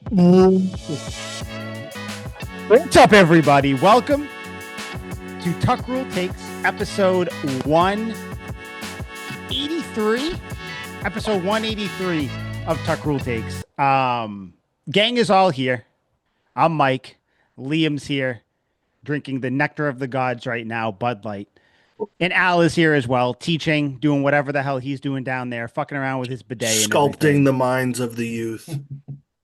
What's up, everybody? Welcome to Tuck Rule Takes, episode 183. Episode 183 of Tuck Rule Takes. Gang is all here. I'm Mike. Liam's here, drinking the nectar of the gods right now, Bud Light. And Al is here as well, teaching, doing whatever the hell he's doing down there, fucking around with his bidet and Sculpting everything. the minds of the youth.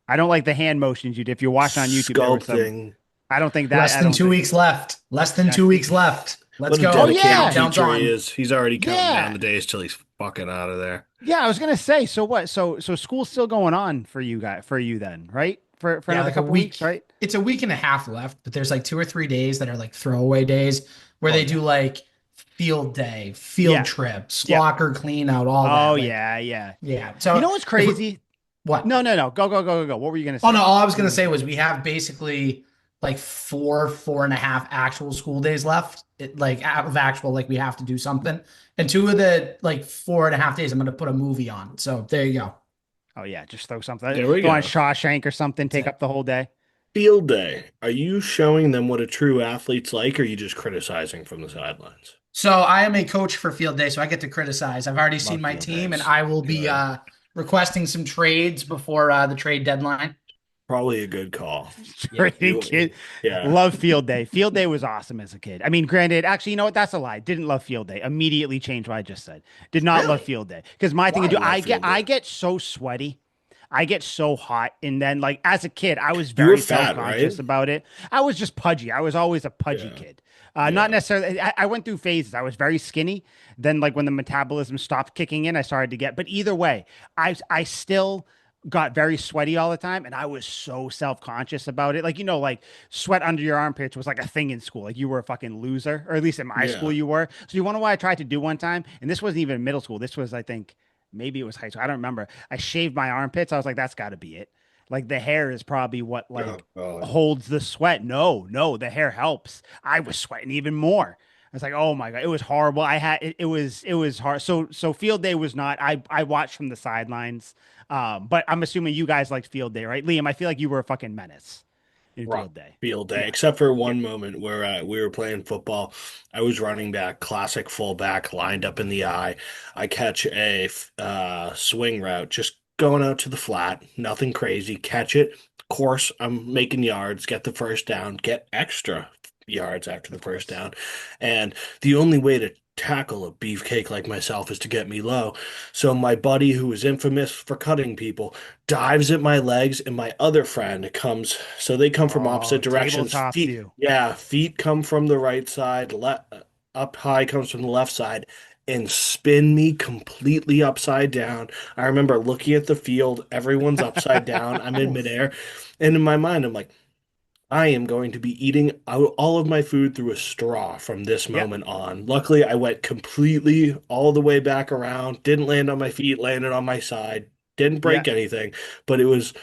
I don't like the hand motions you did. If you're watching on YouTube, there was some. Sculpting. I don't think that. Less I than don't two think. weeks left. Less than That's 2 weeks left. Let's What a go. Oh, dedicated yeah. Countdown's teacher he on. is. He's already counting Yeah. down the days till he's fucking out of there. Yeah, I was gonna say. So what? So school's still going on for you guys, for you then, right? For Yeah, another like a couple week. weeks, right? It's a week and a half left, but there's like 2 or 3 days that are like throwaway days where Oh, they yeah. do like field day, field Yeah. trips, Yeah. locker clean out, all that. Oh Like, yeah, yeah. yeah. So You know what's if we- crazy? what? No, no, no. Go. What were you gonna say? Oh no, all I was gonna say was we have basically like four and a half actual school days left. Like out of actual, like we have to do something. And two of the like 4.5 days, I'm gonna put a movie on. So there you go. Oh yeah, just throw something. There we Go on go. Shawshank or something. Take it. up the whole day. Field day. Are you showing them what a true athlete's like, or are you just criticizing from the sidelines? So I am a coach for field day, so I get to criticize. I've already seen Love my field team, days. and I will be Good. requesting some trades before the trade deadline. Probably a good call. Trading You- kid. Yeah. Love field day. Field day was awesome as a kid. I mean, granted, actually, you know what? That's a lie. Didn't love field day. Immediately changed what I just said. Did not love Really? field day because my thing Why? to do. I love field I day. get so sweaty. I get so hot, and then like as a kid, I was You were very fat, self-conscious right? about it. I was just pudgy. I was always a pudgy Yeah. kid. Yeah. Not necessarily. I went through phases. I was very skinny. Then, like when the metabolism stopped kicking in, I started to get. But either way, I still got very sweaty all the time, and I was so self-conscious about it. Like like sweat under your armpits was like a thing in school. Like you were a fucking loser, or at least in my Yeah. school you were. So you want to know what I tried to do one time? And this wasn't even middle school. This was, I think, maybe it was high school. I don't remember. I shaved my armpits. I was like, that's got to be it. Like the hair is probably what Oh, like God. holds the sweat. No, no, the hair helps. I was sweating even more. I was like, oh my God, it was horrible. I had it was hard. So field day was not. I watched from the sidelines. But I'm assuming you guys liked field day, right? Liam, I feel like you were a fucking menace in Rough field day. field day, Yeah. except for Yeah. one moment where we were playing football. I was running back, classic fullback, lined up in the eye. I catch a swing route, just going out to the flat, nothing crazy. Catch it. Of course, I'm making yards, get the first down, get extra yards after the Of first course. down. And the only way to tackle a beefcake like myself is to get me low. So my buddy, who is infamous for cutting people, dives at my legs, and my other friend comes. So they come from Oh, opposite directions. tabletop Feet, view. yeah, feet come from the right side, up high comes from the left side, and spin me completely upside down. I remember looking at the field, everyone's upside down. I'm in Oof. midair, and in my mind, I'm like, I am going to be eating all of my food through a straw from this Yeah. moment on. Luckily, I went completely all the way back around, didn't land on my feet, landed on my side, didn't Yeah. break anything, but it was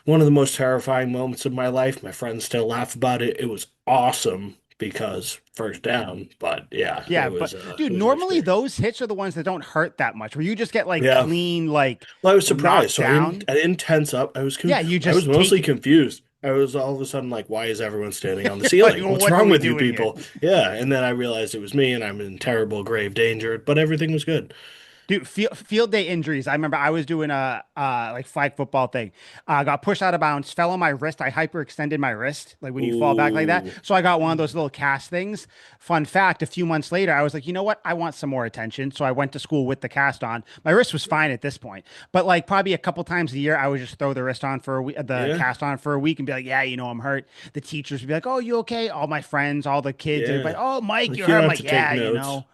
one of the most terrifying moments of my life. My friends still laugh about it. It was awesome because first down, but yeah, Yeah, but it dude, was an normally experience. those hits are the ones that don't hurt that much, where you just get like Yeah. clean, like Well, I was surprised, knocked so down. I didn't tense up. Yeah, you I was just mostly take confused. I was all of a sudden like, why is everyone standing on the like, ceiling? well, What's what are wrong we with you doing here? people? Yeah, and then I realized it was me, and I'm in terrible, grave danger. But everything was good. Dude, field day injuries. I remember I was doing a like flag football thing. Got pushed out of bounds, fell on my wrist. I hyperextended my wrist, like when you fall back like that. Ooh, So I got one of those little cast things. Fun fact: a few months later, I was like, you know what? I want some more attention. So I went to school with the cast on. My wrist was fine at this point, but like probably a couple times a year, I would just throw the wrist on for a week, the yeah, cast on for a week, and be like, yeah, I'm hurt. The teachers would be like, oh, you okay? All my friends, all the kids, everybody, yeah. oh, Mike, Like you're you hurt. don't I'm have like, to take yeah, notes.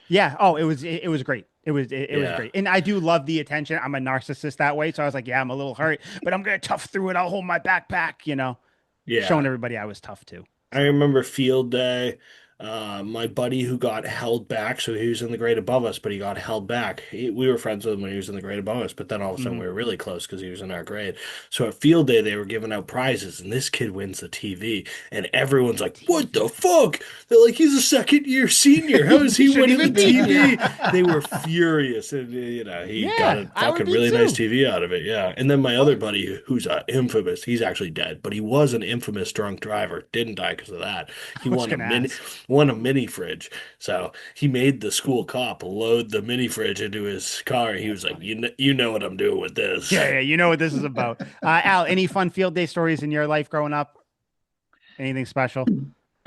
yeah. Oh, it was great. It was Yeah, great. And I do love the attention. I'm a narcissist that way. So I was like, yeah, I'm a little hurt, but I'm gonna tough through it. I'll hold my backpack, yeah. showing everybody I was tough too. I So remember field day. My buddy who got held back, so he was in the grade above us, but he got held back. We were friends with him when he was in the grade above us, but then all of a sudden Mhm. we were really close because he was in our grade. So at field day, they were giving out prizes, and this kid wins the TV, and everyone's like, "What the fuck?" They're like, "He's a second year senior. How is He he shouldn't winning the even be TV?" here. They were furious, and he got Yeah, a I would fucking be really nice too. TV out of it. Yeah, and then my other buddy, who's infamous, he's actually dead, but he was an infamous drunk driver. Didn't die because of that. He I was gonna ask. won a mini fridge. So he made the school cop load the mini fridge into his car. He That's was like, funny. you know what I'm doing with this." Yeah, you know what this is about. Al, any fun field day stories in your life growing up? Anything special?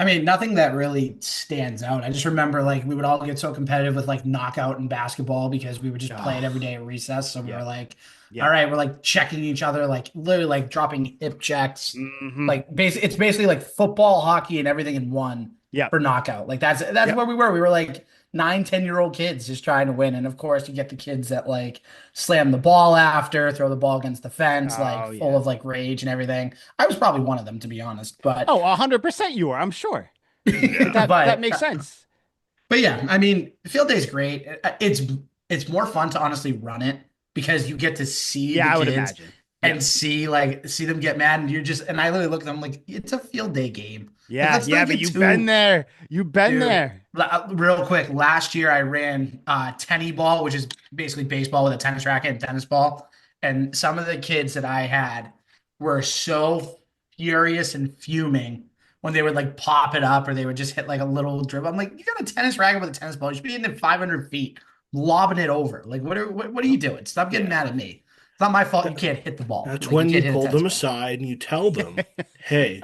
I mean, nothing that really stands out. I just remember like we would all get so competitive with like knockout and basketball because we would just play it every Oh, day at recess. So we were yep, like, all yep. right, we're like checking each other, like literally like dropping hip checks. Hmm. Like it's basically like football, hockey, and everything in one Yep, for knockout. Like that's yep. where we were. We were like 9, 10-year-old kids just trying to win. And of course, you get the kids that like slam the ball after, throw the ball against the fence, like Oh full yeah. of like rage and everything. I was probably one of them, to be honest. But Oh, 100% you are, I'm sure. That but makes sense. But yeah, I mean, field day is great. It's more fun to honestly run it because you get to see the Yeah, I would kids imagine. and Yep. see them get mad, and you're just and I literally look at them like it's a field day game. Like Yeah, let's yeah, not but get you've been too there. You've been dude. there. Real quick, last year I ran tennis ball, which is basically baseball with a tennis racket and tennis ball, and some of the kids that I had were so furious and fuming when they would like pop it up or they would just hit like a little dribble. I'm like, you got a tennis racket with a tennis ball. You should be hitting it 500 feet, lobbing it over. Like, what are you doing? Stop getting Yeah. mad at me. It's not my fault. You can't hit the ball. That's Like, you when you can't hit a pull tennis them ball. aside and you tell them, "Hey,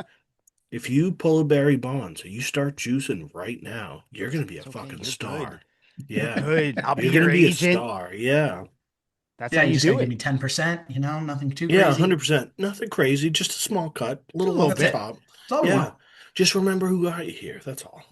if you pull a Barry Bonds and you start juicing right now, you're gonna be a It's okay. fucking You're good. star. You're Yeah, good. I'll be you're your gonna be a agent. star. Yeah, That's Yeah, how you you just gotta do give it. me 10%, nothing too yeah, crazy. 100%. Nothing crazy, just a small cut, a Just a little little off That's the bit. it. top. That's all we Yeah, want. just remember who got you here. That's all.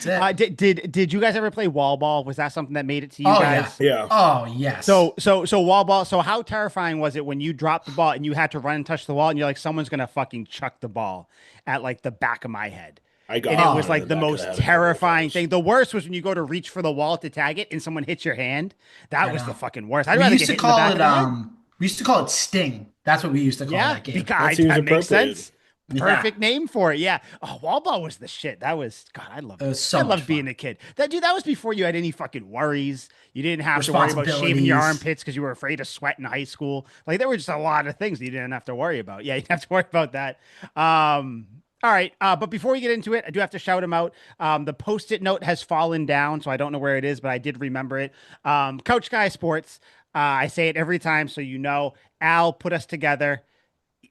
That's it. Did you guys ever play wall ball? Was that something that made it to you Oh yeah. guys? Yeah. Oh yes. So wall ball. So how terrifying was it when you dropped the ball and you had to run and touch the wall and you're like, someone's gonna fucking chuck the ball at like the back of my head. I And got it one was Oh, in the like the back of the most head a couple of terrifying times. thing. The worst was when you go to reach for the wall to tag it and someone hits your hand. That I was the know. fucking worst. I'd rather get hit in the back of the head. We used to call it Sting. That's what we used to call Yeah, that game. That because seems that makes appropriate. sense. Yeah. Perfect name for it. Yeah. Oh, wall ball was the shit. That was God. I It loved it. was I so much loved being fun. a kid. That was before you had any fucking worries. You didn't have to worry about shaving your Responsibilities. armpits because you were afraid of sweat in high school. Like there were just a lot of things you didn't have to worry about. Yeah, you didn't have to worry about that. All right. But before we get into it, I do have to shout him out. The post-it note has fallen down, so I don't know where it is, but I did remember it. Couch Guy Sports. I say it every time, so you know. Al put us together.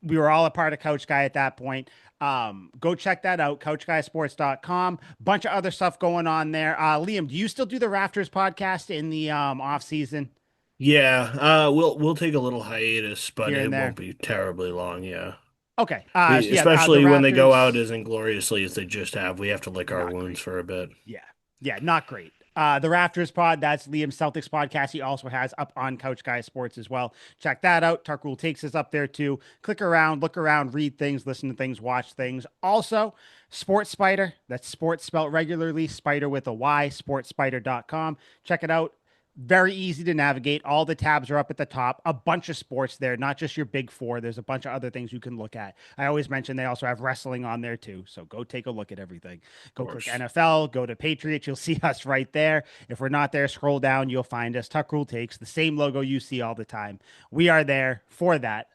We were all a part of Couch Guy at that point. Go check that out, couchguysports.com. Bunch of other stuff going on there. Liam, do you still do the Rafters podcast in the off season Yeah, we'll take a little hiatus, but here and it won't there? be terribly long. Yeah. Okay. We, So yeah, the especially when they go out Rafters. as ingloriously as they just have, we have to lick our Not wounds great. for a bit. Yeah. Yeah, not great. The Rafters pod, that's Liam's Celtics podcast. He also has up on Couch Guy Sports as well. Check that out. Tuck Rule Takes us up there too. Click around, look around, read things, listen to things, watch things. Also, Sports Spider, that's sports spelled regularly, spider with a Y, sportspider.com. Check it out. Very easy to navigate. All the tabs are up at the top. A bunch of sports there, not just your big four. There's a bunch of other things you can look at. I always mention they also have wrestling on there too. So go take a look at everything. Go Of click course. NFL, go to Patriots. You'll see us right there. If we're not there, scroll down. You'll find us. Tuck Rule Takes, the same logo you see all the time. We are there for that.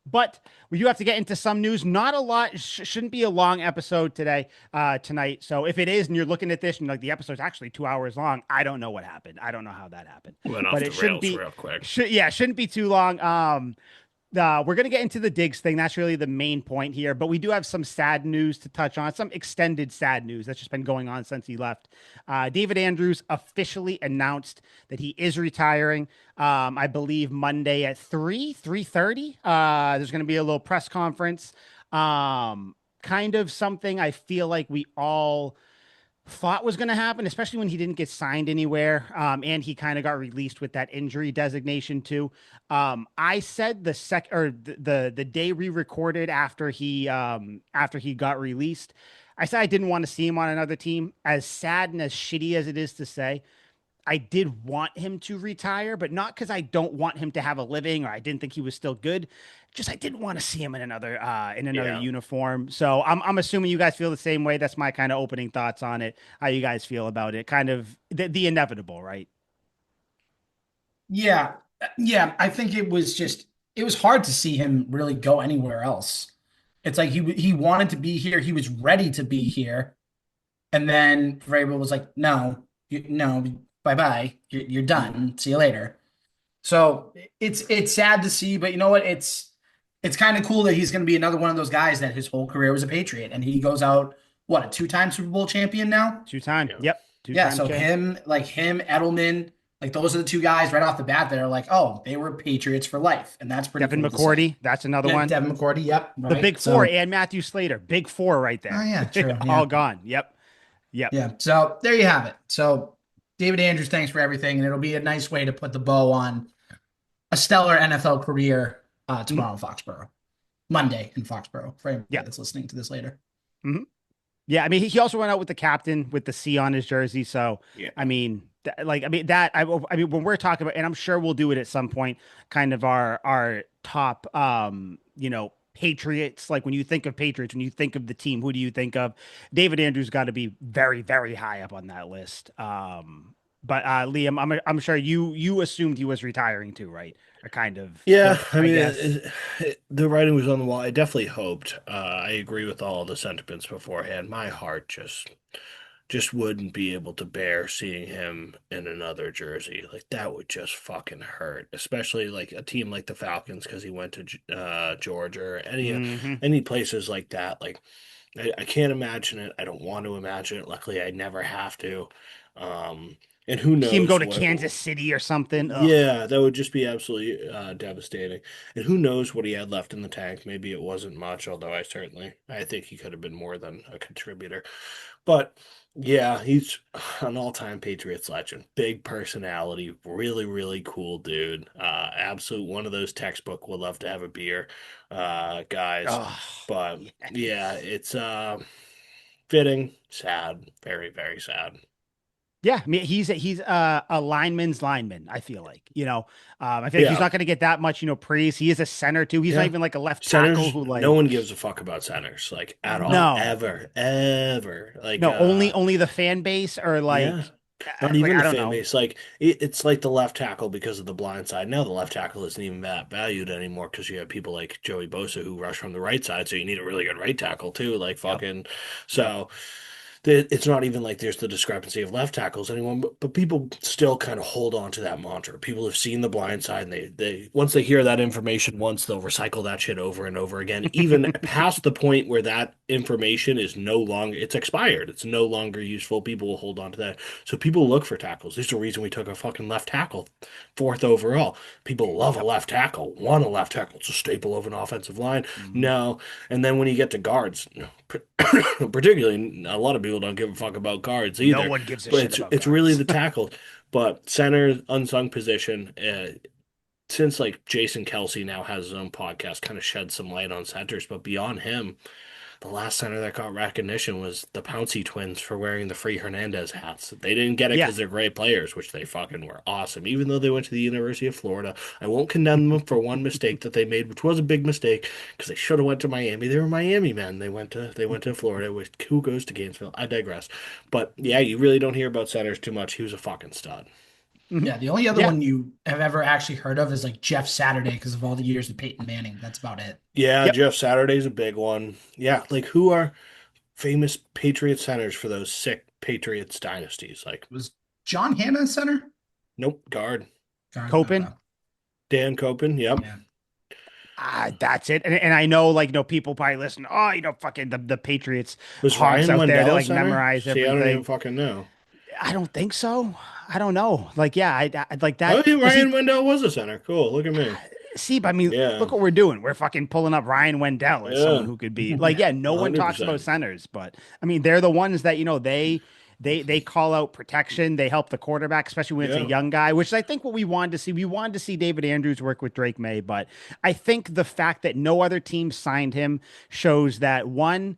But we do have to get into some news. Not a lot. Shouldn't be a long episode tonight. So if it is, and you're looking at this and like the episode's actually 2 hours long, I don't know what happened. I don't know how that happened. Went off But the it shouldn't rails be. real quick. Shouldn't be too long. We're gonna get into the Diggs thing. That's really the main point here. But we do have some sad news to touch on. Some extended sad news that's just been going on since he left. David Andrews officially announced that he is retiring. I believe Monday at 3:30. There's gonna be a little press conference. Kind of something I feel like we all thought was going to happen, especially when he didn't get signed anywhere, and he kind of got released with that injury designation too. I said the day we recorded after he got released, I said I didn't want to see him on another team. As sad and as shitty as it is to say, I did want him to retire, but not because I don't want him to have a living or I didn't think he was still good. Just I didn't want to see him in another Yeah. uniform. So I'm assuming you guys feel the same way. That's my kind of opening thoughts on it. How you guys feel about it? Kind of the inevitable, right? Yeah. Yeah. I think it was hard to see him really go anywhere else. It's like he wanted to be here. He was ready to be here. And then Vrabel was like, no, no, bye bye. You're done. See you later. So it's sad to see, but you know what? It's kind of cool that he's going to be another one of those guys that his whole career was a Patriot, and he goes out what, a two-time Super Bowl champion now. Two-time. Yeah. Yep. Yeah, Two-time so champ. him, Edelman, like those are the two guys right off the bat that are like, oh, they were Patriots for life, and that's pretty Devin cool to say. McCourty. That's another Yeah, one. Devin McCourty. Yep, The right. big So- four and Matthew Slater. Big four right there. Oh yeah, true. All Yeah. gone. Yep. Yep. Yeah. So there you have it. So David Andrews, thanks for everything, and it'll be a nice way to put the bow on a stellar NFL career tomorrow in Foxborough, Monday in Foxborough. For anybody Yeah. that's listening to this later. Yeah, I mean, he also went out with the captain with the C on his jersey. So, Yeah. I mean, I mean, when we're talking about, and I'm sure we'll do it at some point, kind of our top, Patriots. Like when you think of Patriots, when you think of the team, who do you think of? David Andrews got to be very, very high up on that list. But Liam, I'm sure you assumed he was retiring too, right? Or kind of. Yeah, I mean, guess. the writing was on the wall. I definitely hoped. I agree with all the sentiments beforehand. My heart just wouldn't be able to bear seeing him in another jersey. Like that would just fucking hurt, especially like a team like the Falcons because he went to Georgia or Mhm. any places like that. Like I can't imagine it. I don't want to imagine it. Luckily, I never have to. And who knows See him go to what- Kansas City or something. Ugh. Yeah, that would just be absolutely devastating. And who knows what he had left in the tank? Maybe it wasn't much, although I think he could have been more than a contributor. But yeah, he's an all-time Patriots legend. Big personality, really, really cool dude. Absolute one of those textbook would love to have a beer guys. Ugh. But yeah, it's fitting, sad, very, very sad. Yeah, I mean he's a lineman's lineman. I feel like I feel like he's Yeah. not going to get that much praise. He is a center too. He's not Yeah. even like a left Centers, tackle who like no one gives a fuck about centers, like at all, No. ever. Like no only the fan base or like yeah, not like, even I the don't fan know. base. Like it's like the left tackle because of the blind side. Now the left tackle isn't even that valued anymore because you have people like Joey Bosa who rush from the right side, so you need a really good right tackle too. Like fucking, so. It's not even like there's the discrepancy of left tackles anymore, but people still kind of hold on to that mantra. People have seen the blind side, and they once they hear that information once, they'll recycle that shit over and over again, even past the point where that information is no longer it's expired. It's no longer useful. People will hold on to that. So people look for tackles. There's a reason we took a fucking left tackle, 4th overall. People love a left tackle, want a left tackle. It's a staple of an offensive line. Mhm. No, and then when you get to guards, particularly a lot of people don't give a fuck about guards either. No one gives a But shit about it's really guards. the tackle. But center, unsung position. Since like Jason Kelsey now has his own podcast, kind of shed some light on centers. But beyond him, the last center that got recognition was the Pouncey twins for wearing the Free Hernandez hats. They didn't get it Yeah. because they're great players, which they fucking were awesome. Even though they went to the University of Florida, I won't condemn them for one mistake that they made, which was a big mistake because they should have went to Miami. They were Miami men. They went to Florida. Which who goes to Gainesville? I digress. But yeah, you really don't hear about centers too much. He was a fucking stud. Yeah, the only other Yeah. one you have ever actually heard of is like Jeff Saturday because of all the years with Peyton Manning. That's about it. Yeah, Yep. Jeff Saturday's a big one. Yeah, like who are famous Patriot centers for those sick Patriots dynasties? Like, Was John Hanna center? nope, guard. Copen? Dan Copen, yep. Yeah. That's it. And I know people probably listen. Oh, fucking the Patriots. Was Hawks Ryan out there Wendell to a like center? memorize See, I don't everything. even fucking know. I don't think so. I don't know. Like, yeah, I like that. Oh, yeah, but see- Ryan Wendell was a center. Cool. Look at me. See, but I mean, Yeah. look what we're doing. We're fucking pulling up Ryan Wendell as Yeah. someone who could be like, yeah, no one talks 100%. about centers, but I mean, they're the ones that they call out protection. They help the quarterback, especially when it's Yeah. a young guy, which is, I think, what we wanted to see. We wanted to see David Andrews work with Drake May, but I think the fact that no other team signed him shows that one,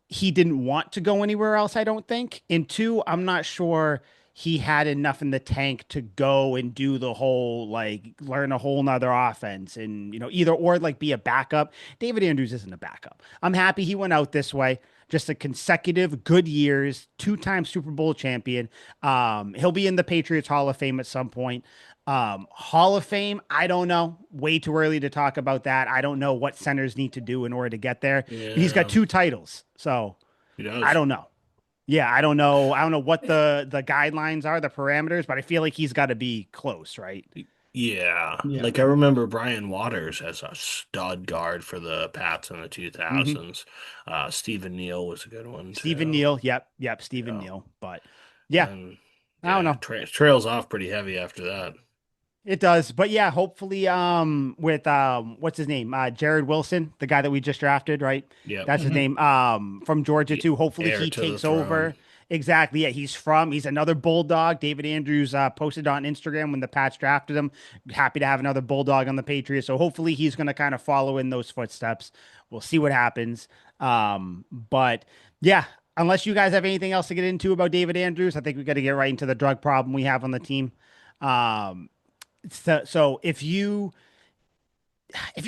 he didn't want to go anywhere else, I don't think. And two, I'm not sure he had enough in the tank to go and do the whole like learn a whole nother offense and either or like be a backup. David Andrews isn't a backup. I'm happy he went out this way. Just a consecutive good years, two-time Super Bowl champion. He'll be in the Patriots Hall of Fame at some point. Hall of Fame, I don't know. Way too early to talk about that. I don't know what centers need to do in order to get there. But he's got Yeah, two titles, so he I does. don't know. Yeah, I don't know. I don't know what the guidelines are, the parameters, but I feel like he's got to be close, right? Yeah, Yeah. like I remember Brian Waters as a stud guard for the Pats in the Hmm. 2000s. Stephen Neal was a good one Stephen too. Neal. Yep, Stephen Yeah, Neal. But yeah, and I don't yeah, know. trails off pretty heavy after that. It does, but yeah, hopefully, with what's his name, Jared Wilson, the guy that we just drafted, right? Yep, That's his Mhm. name, from Georgia the too. Hopefully, heir he to the takes throne. over. Exactly. Yeah, he's another Bulldog. David Andrews posted on Instagram when the Pats drafted him. Happy to have another Bulldog on the Patriots. So hopefully, he's going to kind of follow in those footsteps. We'll see what happens. But yeah, unless you guys have anything else to get into about David Andrews, I think we got to get right into the drug problem we have on the team. Um, so if you're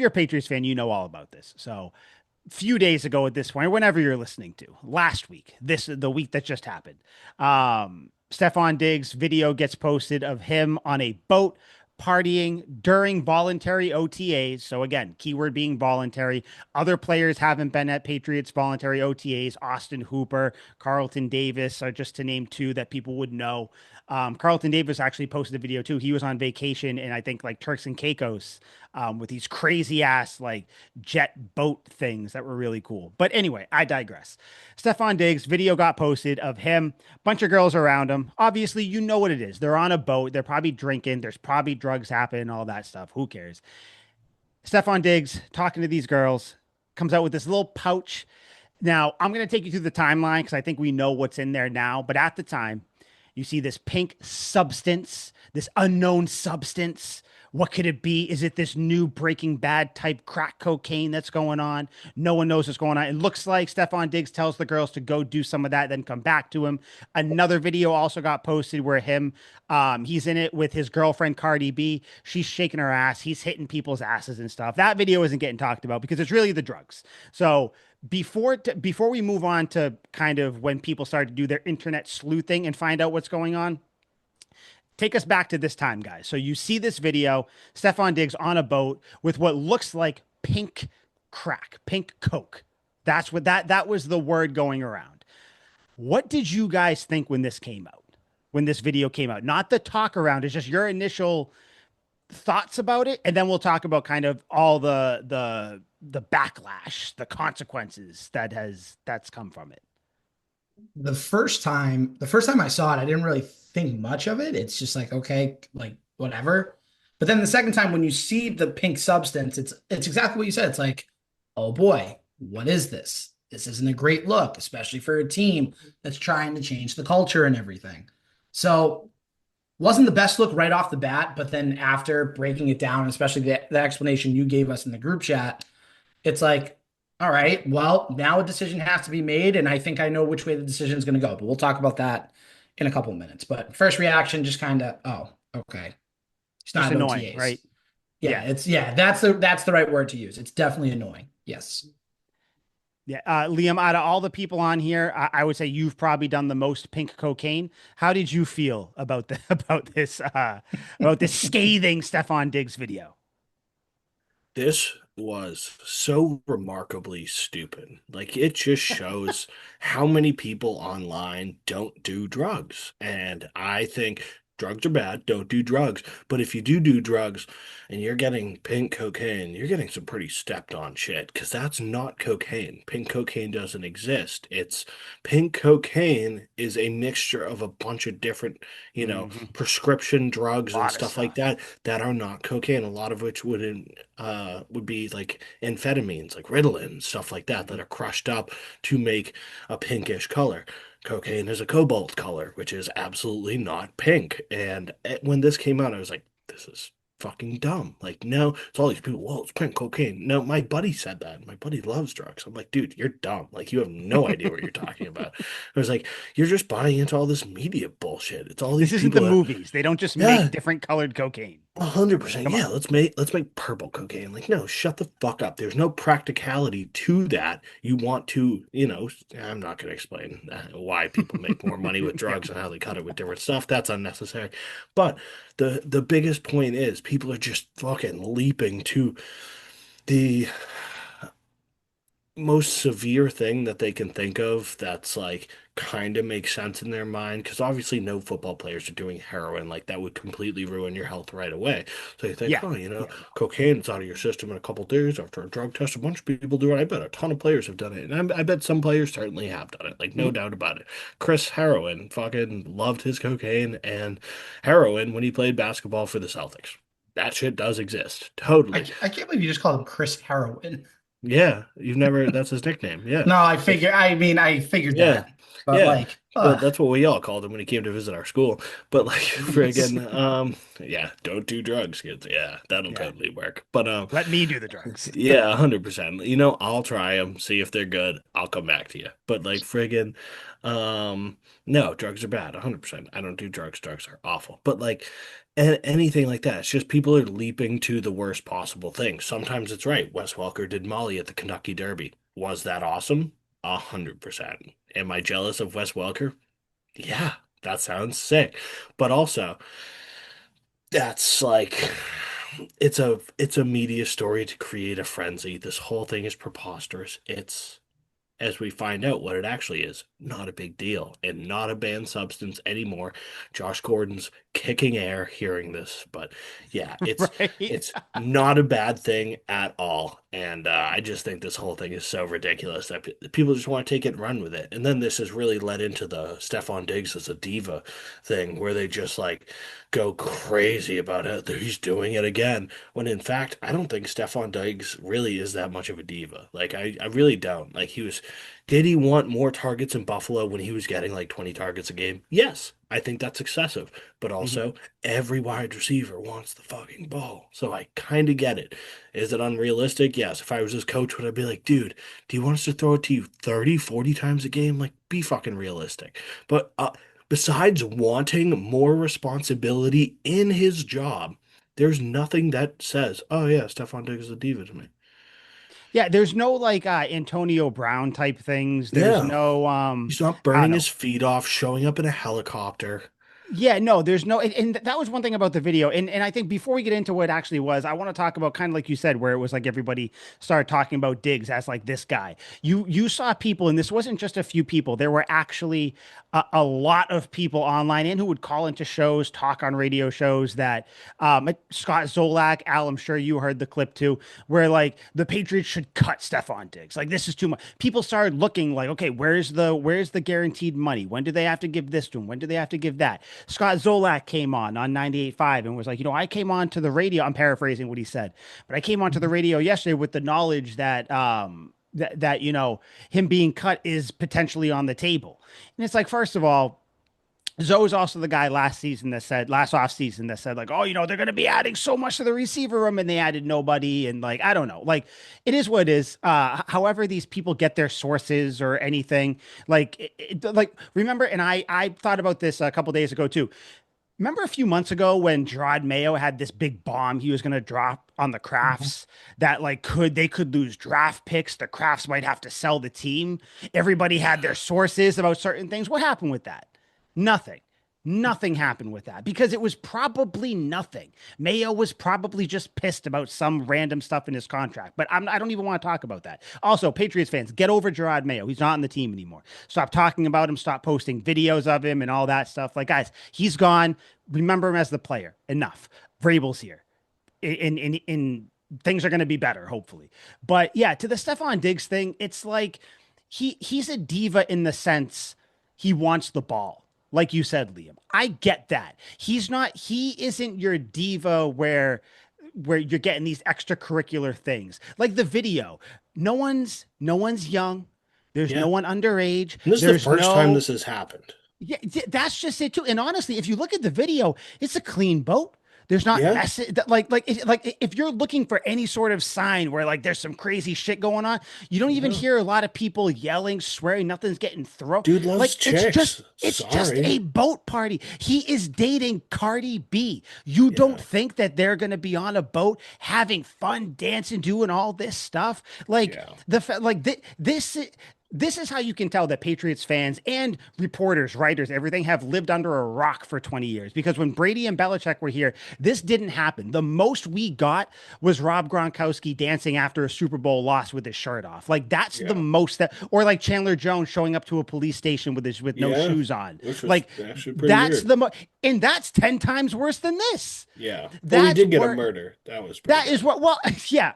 a Patriots fan, you know all about this. So a few days ago at this point, or whenever you're listening to, last week, the week that just happened, Stefon Diggs video gets posted of him on a boat partying during voluntary OTAs. So again, keyword being voluntary. Other players haven't been at Patriots voluntary OTAs. Austin Hooper, Carlton Davis are just to name two that people would know. Carlton Davis actually posted a video too. He was on vacation in I think like Turks and Caicos, with these crazy ass like jet boat things that were really cool. But anyway, I digress. Stefon Diggs video got posted of him, bunch of girls around him. Obviously, you know what it is. They're on a boat. They're probably drinking. There's probably drugs happening, all that stuff. Who cares? Stefon Diggs talking to these girls comes out with this little pouch. Now, I'm going to take you through the timeline because I think we know what's in there now. But at the time, you see this pink substance, this unknown substance. What could it be? Is it this new Breaking Bad type crack cocaine that's going on? No one knows what's going on. It looks like Stefon Diggs tells the girls to go do some of that, then come back to him. Another video also got posted where he's in it with his girlfriend Cardi B. She's shaking her ass. He's hitting people's asses and stuff. That video isn't getting talked about because it's really the drugs. So before we move on to kind of when people start to do their internet sleuthing and find out what's going on, take us back to this time, guys. So you see this video, Stefon Diggs on a boat with what looks like pink crack, pink coke. That's what that was the word going around. What did you guys think when this came out? When this video came out? Not the talk around, it's just your initial thoughts about it, and then we'll talk about kind of all the backlash, the consequences that's come from it. The first time I saw it, I didn't really think much of it. It's just like, okay, like whatever. But then the second time when you see the pink substance, it's exactly what you said. It's like, oh boy, what is this? This isn't a great look, especially for a team that's trying to change the culture and everything. So wasn't the best look right off the bat, but then after breaking it down, especially the explanation you gave us in the group chat, it's like, all right, well, now a decision has to be made, and I think I know which way the decision is going to go, but we'll talk about that in a couple of minutes. But first reaction, just kind of, oh, okay, it's Just not at annoying, OTAs. right? Yeah, Yeah. that's the right word to use. It's definitely annoying. Yes. Yeah, Liam, out of all the people on here, I would say you've probably done the most pink cocaine. How did you feel about the about this scathing Stefon Diggs video? This was so remarkably stupid. Like, it just shows how many people online don't do drugs. And I think drugs are bad, don't do drugs. But if you do drugs and you're getting pink cocaine, you're getting some pretty stepped on shit because that's not cocaine. Pink cocaine doesn't exist. It's pink cocaine is a mixture of a bunch of different, Hmm. prescription drugs A and lot of stuff like stuff. that are not cocaine. A lot of which would be like amphetamines, like Ritalin, stuff like that Hmm. are crushed up to make a pinkish color. Cocaine is a cobalt color, which is absolutely not pink. And when this came out, I was like, this is fucking dumb. Like, no, it's all these people, well, it's playing cocaine. No, my buddy said that. My buddy loves drugs. I'm like, dude, you're dumb. Like, you have no idea what you're talking about. I was like, you're just buying into all this media bullshit. It's all This these isn't the people that, movies. They don't just yeah, make different colored cocaine. 100%. Come on. Yeah, let's make purple cocaine. Like, no, shut the fuck up. There's no practicality to that. You want to, I'm not going to explain why people make more money with Yeah. drugs and how they cut it with different stuff. That's unnecessary. But the biggest point is people are just fucking leaping to the most severe thing that they can think of that's like kind of makes sense in their mind, because obviously no football players are doing heroin. Like, that would completely ruin your health right away. So you think, Yeah. oh, Yeah. cocaine's out of your system in a couple days after a drug test. A bunch of people do it. I bet a ton of players have done it, and I bet some players certainly have done it, like, no Mhm. doubt about it. Chris Heroin fucking loved his cocaine and heroin when he played basketball for the Celtics. That shit does exist, I, totally. I can't believe you just called him Chris Heroin. Yeah, you've never, that's his nickname. Yeah. No, I figured Yeah, that. But yeah. like, But that's what we all called him when he came to visit our school. But like, friggin', yeah, don't do drugs, kids. Yeah, that'll Yeah. totally work. But Let me do the drugs. yeah, 100%. I'll try them, see if they're good. I'll come back to you. But like, friggin', no, drugs are bad. 100%. I don't do drugs. Drugs are awful. But like, anything like that, it's just people are leaping to the worst possible thing. Sometimes it's right. Wes Welker did Molly at the Kentucky Derby. Was that awesome? 100%. Am I jealous of Wes Welker? Yeah, that sounds sick. But also, that's like, it's a media story to create a frenzy. This whole thing is preposterous. It's, as we find out what it actually is, not a big deal and not a banned substance anymore. Josh Gordon's kicking air hearing this, but yeah, Right. it's not a bad thing at all. And I just think this whole thing is so ridiculous that people just want to take it and run with it. And then this has really led into the Stefan Diggs as a diva thing, where they just like go crazy about it. He's doing it again. When in fact, I don't think Stefan Diggs really is that much of a diva. Like, I really don't. Like, did he want more targets in Buffalo when he was getting like 20 targets a game? Yes, I think that's excessive. But Mhm. also, every wide receiver wants the fucking ball. So I kind of get it. Is it unrealistic? Yes. If I was his coach, would I be like, dude, do you want us to throw it to you 30, 40 times a game? Like, be fucking realistic. But besides wanting more responsibility in his job, there's nothing that says, oh yeah, Stefan Diggs is a diva to me. Yeah, there's no like Antonio Brown type things. There's Yeah. no He's not I don't burning know. his feet off, showing up in a helicopter. Yeah, no, there's no, and that was one thing about the video. And I think before we get into what it actually was, I want to talk about kind of like you said, where it was like everybody started talking about Diggs as like this guy. You saw people, and this wasn't just a few people. There were actually a lot of people online and who would call into shows, talk on radio shows that Scott Zolak, Al, I'm sure you heard the clip too, where like the Patriots should cut Stephon Diggs. Like, this is too much. People started looking like, okay, where's the guaranteed money? When do they have to give this to him? When do they have to give that? Scott Zolak came on 98.5 and was like, I came on to the radio. I'm paraphrasing what he said, but I came onto the radio yesterday with the knowledge that him being cut is potentially on the table. And it's like, first of all, Zoe's also the guy last off season that said like, oh, they're going to be adding so much to the receiver room, and they added nobody. And like, I don't know, like, it is what it is. However, these people get their sources or anything, like, like, remember, and I thought about this a couple days ago too. Remember a few months ago when Gerard Mayo had this big bomb he was going to drop on the Crafts that like they could lose draft picks, the Crafts might have to sell the team. Everybody had their sources about certain things. What happened with that? Nothing. Nothing happened with that because it was probably nothing. Mayo was probably just pissed about some random stuff in his contract, but I don't even want to talk about that. Also, Patriots fans, get over Gerard Mayo. He's not on the team anymore. Stop talking about him. Stop posting videos of him and all that stuff. Like, guys, he's gone. Remember him as the player. Enough. Vrabel's here. In things are going to be better, hopefully. But yeah, to the Stephon Diggs thing, it's like he's a diva in the sense he wants the ball. Like you said, Liam, I get that. He isn't your diva where you're getting these extracurricular things. Like the video. No one's young. There's Yeah. no one underage. And this is the There's first time no this has happened. Yeah, that's just it too. And honestly, if you look at the video, it's a clean boat. There's not Yeah. message that like if you're looking for any sort of sign where like there's some crazy shit going on, you don't even No. hear a lot of people yelling, swearing, nothing's getting thrown. Dude loves Like chicks. it's just a Sorry. boat party. He is dating Cardi B. You don't Yeah. think that they're going to be on a boat having fun, dancing, doing all this stuff? Like Yeah. this is how you can tell that Patriots fans and reporters, writers, everything have lived under a rock for 20 years. Because when Brady and Belichick were here, this didn't happen. The most we got was Rob Gronkowski dancing after a Super Bowl loss with his shirt off. Like that's the Yeah. most that, or like Chandler Jones showing up to a police station with no Yeah. shoes on. Which was Like actually pretty that's weird. and that's 10 times worse than this. Yeah. Well, we That's did get a where murder. That was pretty that is bad. what, well, yeah,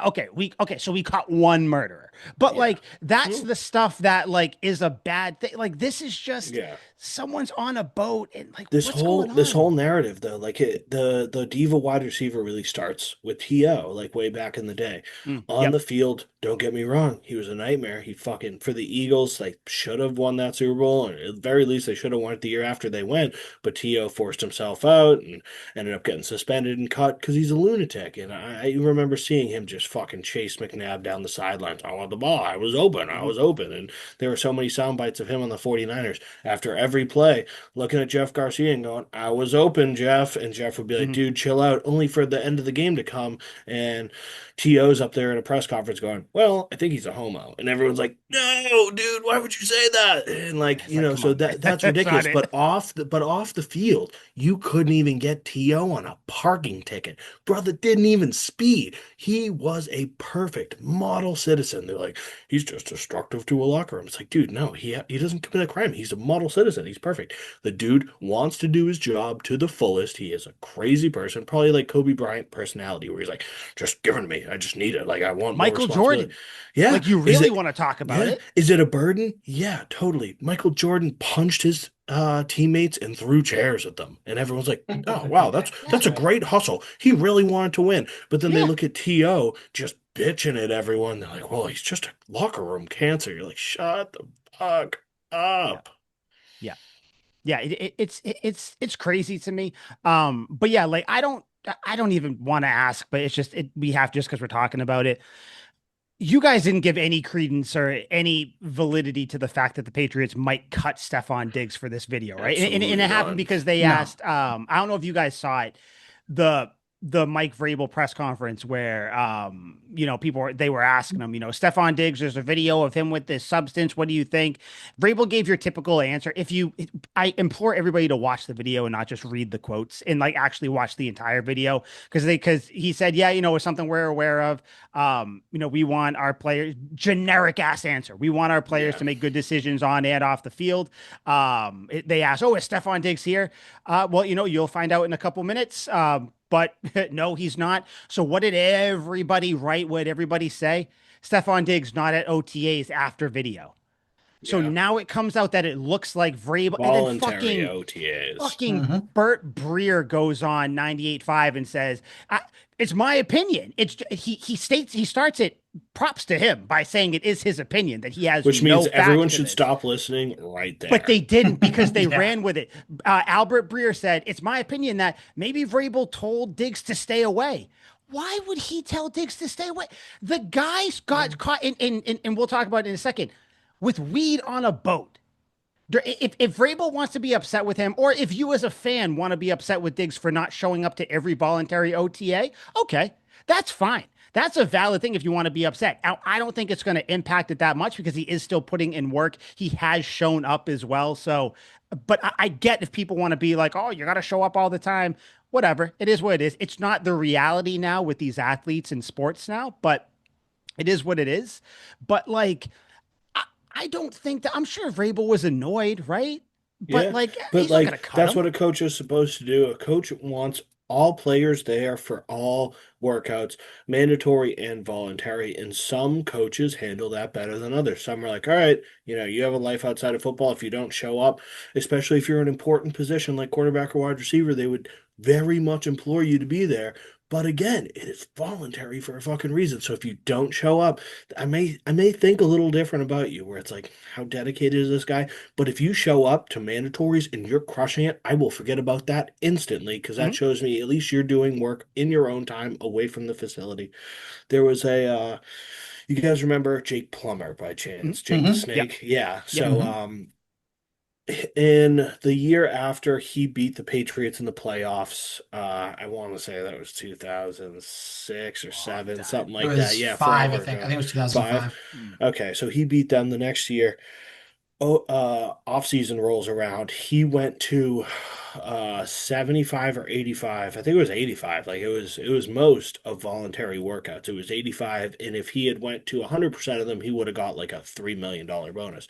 okay, so we caught one murderer. But Yeah. like that's Hmm. the stuff that like is a bad thing. Like this is just Yeah. someone's on a boat and like This what's whole going this whole on? narrative though, like the diva wide receiver really starts with T.O., like way back in the day. On Yep. the field, don't get me wrong, he was a nightmare. He fucking for the Eagles, like should have won that Super Bowl, or at the very least they should have won it the year after they went. But T.O. forced himself out and ended up getting suspended and cut because he's a lunatic. And I remember seeing him just fucking chase McNabb down the sidelines. I want the ball. I was open. I Mhm. was open. And there were so many sound bites of him on the 49ers after every play looking at Jeff Garcia and going, I was open, Jeff. And Jeff would be like, Mhm. dude, chill out, only for the end of the game to come. And T.O.'s up there in a press conference going, well, I think he's a homo. And everyone's like, no, dude, why would you say that? And like, It's like, come so on, man. that's That's not ridiculous. it. But off the field, you couldn't even get T.O. on a parking ticket. Brother didn't even speed. He was a perfect model citizen. They're like, he's just destructive to a locker room. It's like, dude, no, he doesn't commit a crime. He's a model citizen. He's perfect. The dude wants to do his job to the fullest. He is a crazy person, probably like Kobe Bryant personality, where he's like, just give it to me. I just need it. Like I want more Michael responsibility. Jordan. Yeah. Like you Is really it want to talk about yeah. it? Is it a burden? Yeah, totally. Michael Jordan punched his teammates and threw chairs at them. And everyone's like, oh wow, that's a great hustle. He really wanted to win. But then they Yeah. look at T.O. just bitching at everyone. They're like, well, he's just a locker room cancer. You're like, shut the fuck Yeah. up. Yeah. Yeah, it's crazy to me. But yeah, like I don't even want to ask, but it's just we have just because we're talking about it. You guys didn't give any credence or any validity to the fact that the Patriots might cut Stephon Diggs for this video, right? And Absolutely it happened none. because they No. asked, I don't know if you guys saw it, the Mike Vrabel press conference where they were asking him, Stephon Diggs, there's a video of him with this substance. What do you think? Vrabel gave your typical answer. I implore everybody to watch the video and not just read the quotes and like actually watch the entire video because he said, yeah, it's something we're aware of. We want our players, generic ass answer. We want our players Yeah. to make good decisions on and off the field. They asked, oh, is Stephon Diggs here? Well, you'll find out in a couple minutes. But no, he's not. So what did everybody write? What did everybody say? Stephon Diggs not at OTAs after video. So Yeah. now it comes out that it looks like Vrabel, and then Voluntary OTAs. fucking Bert Breer goes on 98.5 and says, "It's my opinion." He starts it. Props to him by saying it is his opinion that he has Which no means everyone facts to should this. stop listening right there. But they didn't because they Yeah. ran with it. Albert Breer said, "It's my opinion that maybe Vrabel told Diggs to stay away." Why would he tell Diggs to stay away? The guys got caught and we'll talk about it in a second, with weed on a boat. If Vrabel wants to be upset with him, or if you as a fan want to be upset with Diggs for not showing up to every voluntary OTA, okay, that's fine. That's a valid thing if you want to be upset. Now, I don't think it's going to impact it that much because he is still putting in work. He has shown up as well. So, but I get if people want to be like, oh, you got to show up all the time. Whatever. It is what it is. It's not the reality now with these athletes in sports now, but it is what it is. But like, I don't think that I'm sure Vrabel was annoyed, right? But Yeah, like but he's not gonna like cut that's him. what a coach is supposed to do. A coach wants all players there for all workouts, mandatory and voluntary. And some coaches handle that better than others. Some are like, all right, you have a life outside of football. If you don't show up, especially if you're in an important position like quarterback or wide receiver, they would very much implore you to be there. But again, it is voluntary for a fucking reason. So if you don't show up, I may think a little different about you, where it's like, how dedicated is this guy? But if you show up to mandatories and you're crushing it, I will forget about that instantly, because that Mhm. shows me at least you're doing work in your own time away from the facility. There was you guys remember Jake Plummer by Mhm. chance? Jake the Hmm. Yep. Snake? Yeah. Yep. So Hmm. in the year after he beat the Patriots in the playoffs, I want to say that was 2006 or Long seven, time. something It like that. was Yeah, five, I forever think. I ago. think it was Five. 2005. Mm. Okay, so he beat them the next year. Oh, off season rolls around. He went to 75 or 85. I think it was 85. Like it was most of voluntary workouts. It was 85, and if he had went to 100% of them, he would have got like a $3 million bonus.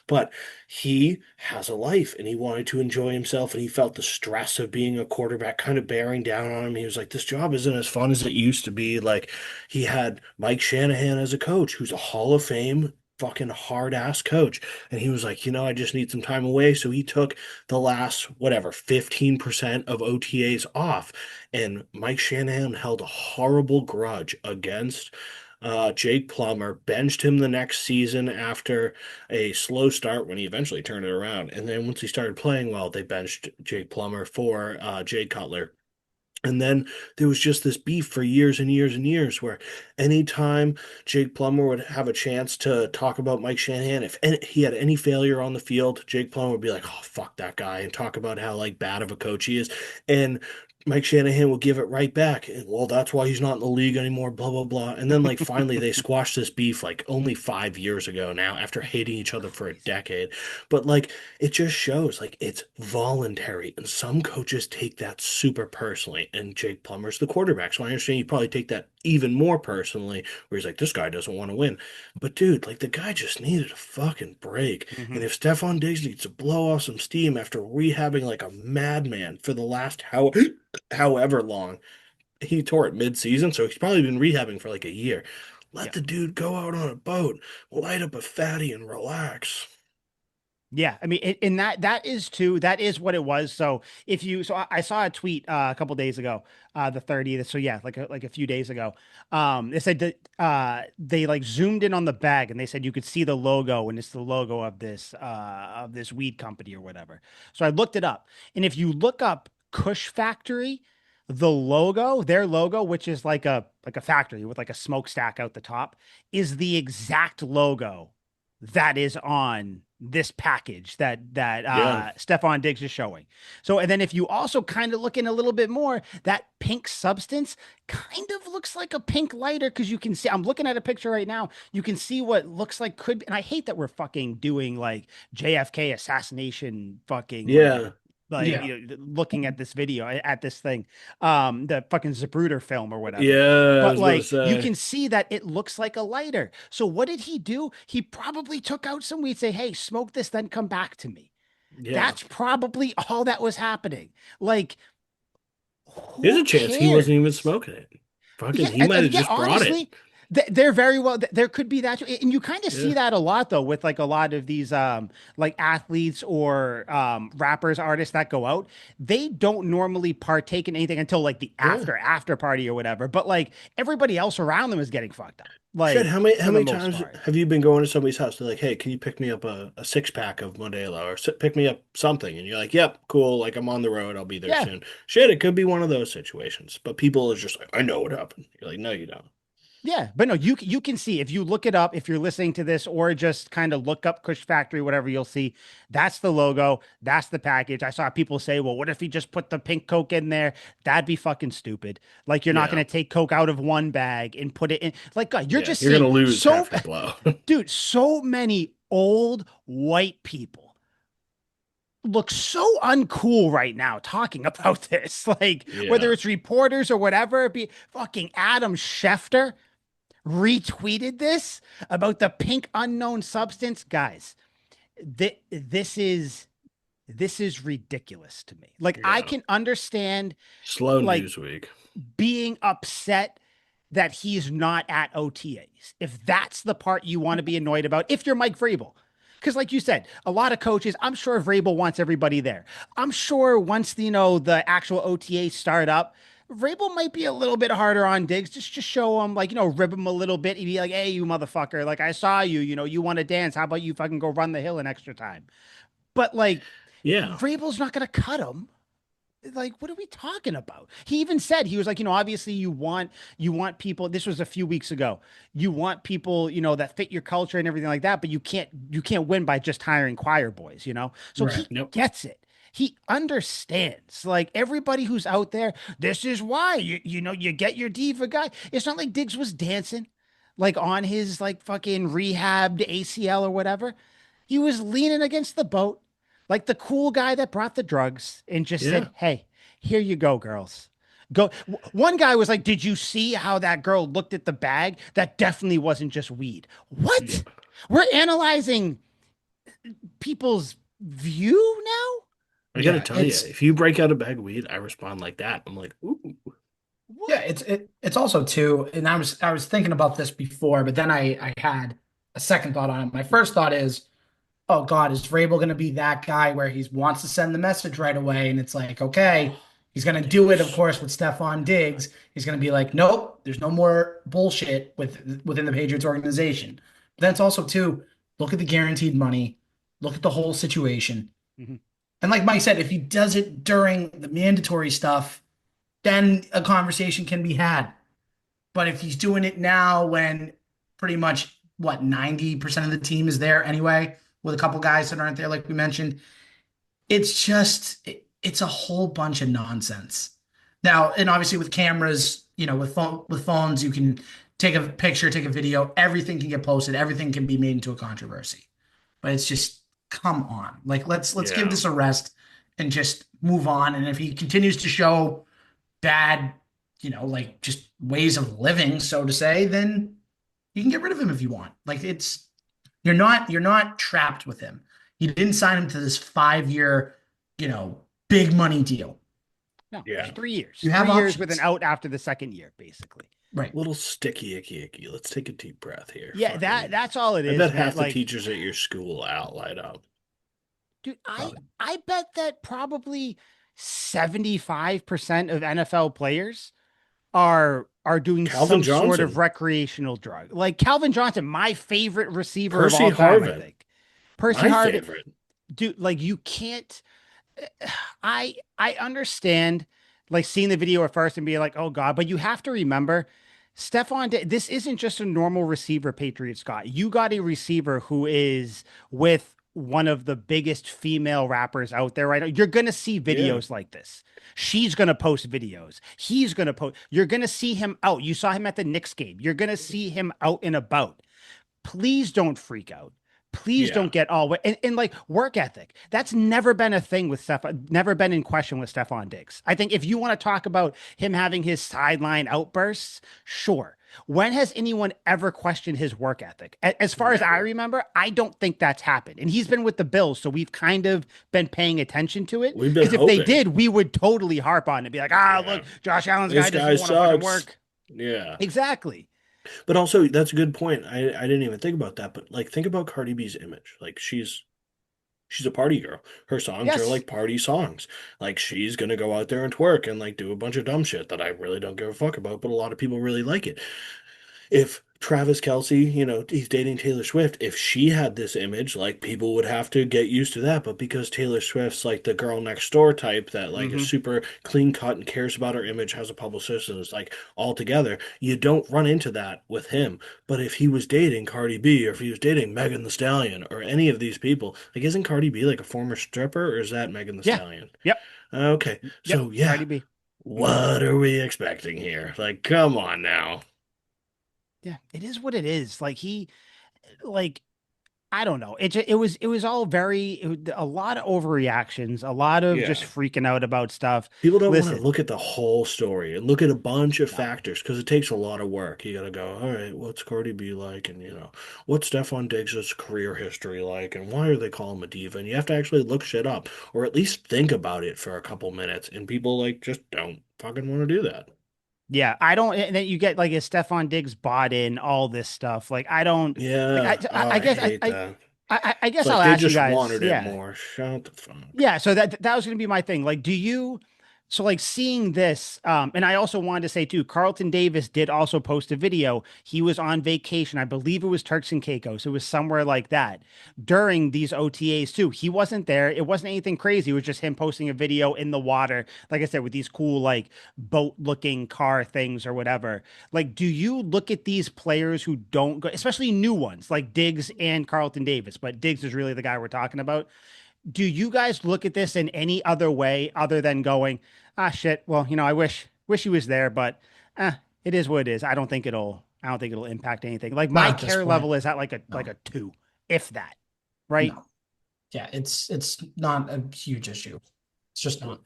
But he has a life and he wanted to enjoy himself, and he felt the stress of being a quarterback kind of bearing down on him. He was like, this job isn't as fun as it used to be. Like, he had Mike Shanahan as a coach, who's a Hall of Fame fucking hard ass coach. And he was like, I just need some time away. So he took the last, whatever, 15% of OTAs off. And Mike Shanahan held a horrible grudge against Jake Plummer, benched him the next season after a slow start when he eventually turned it around. And then once he started playing well, they benched Jake Plummer for Jay Cutler. And then there was just this beef for years and years and years, where anytime Jake Plummer would have a chance to talk about Mike Shanahan, if he had any failure on the field, Jake Plummer would be like, oh, fuck that guy, and talk about how like bad of a coach he is. And Mike Shanahan would give it right back. And, well, that's why he's not in the league anymore, blah, blah, blah. And then like finally they squashed this beef like only 5 years ago now, after hating each other for a Crazy. decade. But like, it just shows like it's voluntary, and some coaches take that super personally. And Jake Plummer's the quarterback, so I understand you probably take that even more personally, where he's like, this guy doesn't want to win. But dude, like, the guy just needed a fucking break. And Mhm. if Stephon Diggs needs to blow off some steam after rehabbing like a madman for the last however long, he tore it mid-season, so he's probably been rehabbing for like a year. Let Yeah. the dude go out on a boat, light up a fatty, and relax. Yeah, I mean, and that is too. That is what it was. So if you, so I saw a tweet a couple days ago, the 30th. So yeah, like a few days ago. They said that they like zoomed in on the bag and they said you could see the logo, and it's the logo of this weed company or whatever. So I looked it up, and if you look up Kush Factory, the logo, their logo, which is like a factory with like a smokestack out the top, is the exact logo that is on this package that Yeah. Stephon Diggs is showing. So, and then if you also kind of look in a little bit more, that pink substance kind of looks like a pink lighter, because you can see, I'm looking at a picture right now. You can see what looks like could be, and I hate that we're fucking doing like JFK assassination fucking Yeah. like Yeah. looking at this video, at this thing, the fucking Zapruder film or whatever. Yeah, I But was about to like you say. can see that it looks like a lighter. So what did he do? He probably took out some weed, say, hey, smoke this, then come back to me. Yeah. That's probably all that was happening. Like, There's who a chance he wasn't even cares? smoking it. Fucking, Yeah, he might have yeah, just brought it. honestly, they're very well, there could be that, and you kind of see Yeah. that a lot though with like a lot of these like athletes or rappers, artists that go out. They don't normally partake in anything until like the Yeah. after party or whatever. But like everybody else around them is getting fucked up, Shit, like how for the many most times part. have you been going to somebody's house? They're like, hey, can you pick me up a six pack of Modelo, or pick me up something? And you're like, yep, cool. Like, I'm on the road. I'll be there Yeah. soon. Shit, it could be one of those situations. But people are just like, I know what happened. You're like, no, you don't. Yeah, but no, you can see if you look it up, if you're listening to this, or just kind of look up Kush Factory, whatever, you'll see that's the logo, that's the package. I saw people say, well, what if he just put the pink Coke in there? That'd be fucking stupid. Like, you're not Yeah. going to take Coke out of one bag and put it in. Like, God, you're Yeah. just You're gonna seeing lose so, half your blow. dude, so many old white people look so uncool right now talking about this. Like, whether Yeah. it's reporters or whatever, be fucking Adam Schefter retweeted this about the pink unknown substance. Guys, this is ridiculous to me. Like, I Yeah. can understand Slow like news week. being upset that he's not at OTAs. If that's the part you want to be annoyed about, if you're Mike Vrabel. Because, like you said, a lot of coaches, I'm sure Vrabel wants everybody there. I'm sure once, the actual OTAs start up, Vrabel might be a little bit harder on Diggs. Just show him, like, rib him a little bit. He'd be like, hey, you motherfucker. Like, I saw you, you want to dance. How about you fucking go run the hill in extra time? But like, Yeah. Vrabel's not going to cut him. Like, what are we talking about? He even said, he was like, obviously you want people. This was a few weeks ago. You want people, that fit your culture and everything like that, but you can't win by just hiring choir boys. So Right. he Nope. gets it. He understands. Like, everybody who's out there, this is why you get your diva guy. It's not like Diggs was dancing like on his like fucking rehabbed ACL or whatever. He was leaning against the boat like the cool guy that brought the drugs and just Yeah. said, hey, here you go, girls. Go. One guy was like, did you see how that girl looked at the bag? That definitely wasn't just weed. What? Yeah. We're analyzing people's view now? I gotta Yeah, tell you, it's if you break out a bag of weed, I respond like that. I'm like, ooh. What? yeah, it's also too, and I was thinking about this before, but then I had a second thought on it. My first thought is, oh God, is Vrabel going to be that guy where he wants to send the message right away? And it's like, okay, he's going to do it, of course, with Stephon Diggs. He's going to be like, nope, there's no more bullshit within the Patriots organization. But then it's also, too, look at the guaranteed money, look at the whole situation. Mhm. And like Mike said, if he does it during the mandatory stuff, then a conversation can be had. But if he's doing it now when pretty much what 90% of the team is there anyway, with a couple guys that aren't there, like we mentioned, it's a whole bunch of nonsense. Now, and obviously with cameras, with phones, you can take a picture, take a video, everything can get posted, everything can be made into a controversy. But it's just come on. Like let's give Yeah. this a rest and just move on. And if he continues to show bad, like just ways of living, so to say, then you can get rid of him if you want. Like you're not trapped with him. You didn't sign him to this 5-year, big money deal. No, Yeah. it's 3 years. You have 3 years with an options. out after the second year, basically. Right. Little sticky, icky. Let's take a deep breath here. Yeah, Fucking- that's all it I is. bet man. half the Like, teachers at your school out light up. dude, I Probably. I bet that probably 75% of NFL players are doing Calvin some sort of Johnson. recreational drug. Like Calvin Johnson, my favorite receiver Percy of all time, I Harvin. think. Percy My Harvin, favorite. dude, like you can't I understand like seeing the video at first and being like, oh God, but you have to remember this isn't just a normal receiver, Patriot Scott. You got a receiver who is with one of the biggest female rappers out there right now. You're gonna see videos like this. She's gonna post videos. He's gonna post. You're gonna see him out. You saw him at the Knicks game. You're gonna see him out and about. Please don't freak out. Please Yeah. don't get all and like work ethic. That's never been a thing with never been in question with Stephon Diggs. I think if you want to talk about him having his sideline outbursts, sure. When has anyone ever questioned his work ethic? As far as I Never. remember, I don't think that's happened. And he's been with the Bills, so we've kind of been paying attention to it. We've been Because if they hoping. did, we would totally harp on it and be like, Yeah. look, Josh Allen's This guy guy doesn't want to fucking sucks. work. Yeah. Exactly. But also, that's a good point. I didn't even think about that. But like, think about Cardi B's image. Like, she's a party girl. Her songs Yes. are like party songs. Like, she's gonna go out there and twerk and like do a bunch of dumb shit that I really don't give a fuck about, but a lot of people really like it. If Travis Kelce, he's dating Taylor Swift, if she had this image, like people would have to get used to that. But because Taylor Swift's like the girl next door type that like Mhm. is super clean cut and cares about her image, has a publicist, and is like all together, you don't run into that with him. But if he was dating Cardi B or if he was dating Megan the Stallion or any of these people, like isn't Cardi B like a former stripper or is that Megan the Yeah. Stallion? Yep. Okay. So Yep. yeah, Cardi B. what are we expecting here? Like, come on now. Yeah, it is what it is. Like, I don't know. It was all a lot of overreactions, a lot of just Yeah. freaking out about stuff. People don't want to Listen. look at the whole story and look at a bunch of No. factors because it takes a lot of work. You got to go, all right, what's Cardi B like? And, what's Stephon Diggs' career history like? And why are they calling him a diva? And you have to actually look shit up or at least think about it for a couple minutes. And people, like, just don't fucking want to do that. Yeah, I don't. And then you get like a Stephon Diggs bought in all this stuff. Like, I don't. Yeah. Like, I guess hate that. I guess It's like I'll they ask you just guys. wanted Yeah, it more. Shut the fuck. yeah. So that was going to be my thing. Like, do you So like seeing this, and I also wanted to say too, Carlton Davis did also post a video. He was on vacation. I believe it was Turks and Caicos. It was somewhere like that during these OTAs too. He wasn't there. It wasn't anything crazy. It was just him posting a video in the water, like I said, with these cool like boat looking car things or whatever. Like, do you look at these players who don't go, especially new ones like Diggs and Carlton Davis, but Diggs is really the guy we're talking about. Do you guys look at this in any other way other than going, ah, shit, well, I wish he was there, but it is what it is. I don't think it'll impact anything. Like my Not at this care point. level is at No, like a two, if that, right? no. Yeah, it's not a huge issue. It's just not.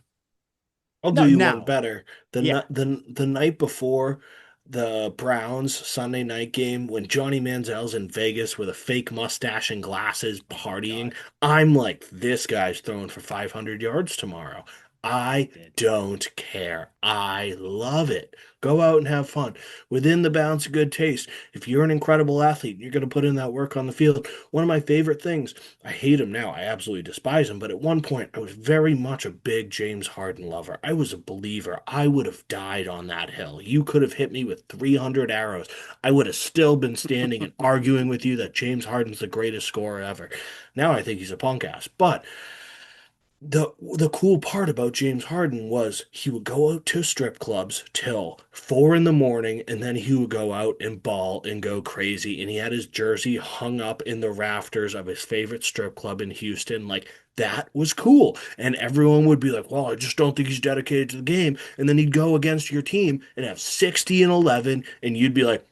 I'll No, do you one no. better. Yeah. The night before the Browns Sunday night game, when Johnny Manziel's in Vegas with a fake mustache and glasses partying, God, I'm like, this guy's throwing for 500 yards tomorrow. I did. don't care. I love it. Go out and have fun within the bounds of good taste. If you're an incredible athlete, you're going to put in that work on the field. One of my favorite things, I hate him now. I absolutely despise him. But at one point, I was very much a big James Harden lover. I was a believer. I would have died on that hill. You could have hit me with 300 arrows. I would have still been standing and arguing with you that James Harden's the greatest scorer ever. Now I think he's a punk ass. But the cool part about James Harden was he would go out to strip clubs till 4 in the morning, and then he would go out and ball and go crazy. And he had his jersey hung up in the rafters of his favorite strip club in Houston. Like that was cool. And everyone would be like, well, I just don't think he's dedicated to the game. And then he'd go against your team and have 60 and 11, and you'd be like,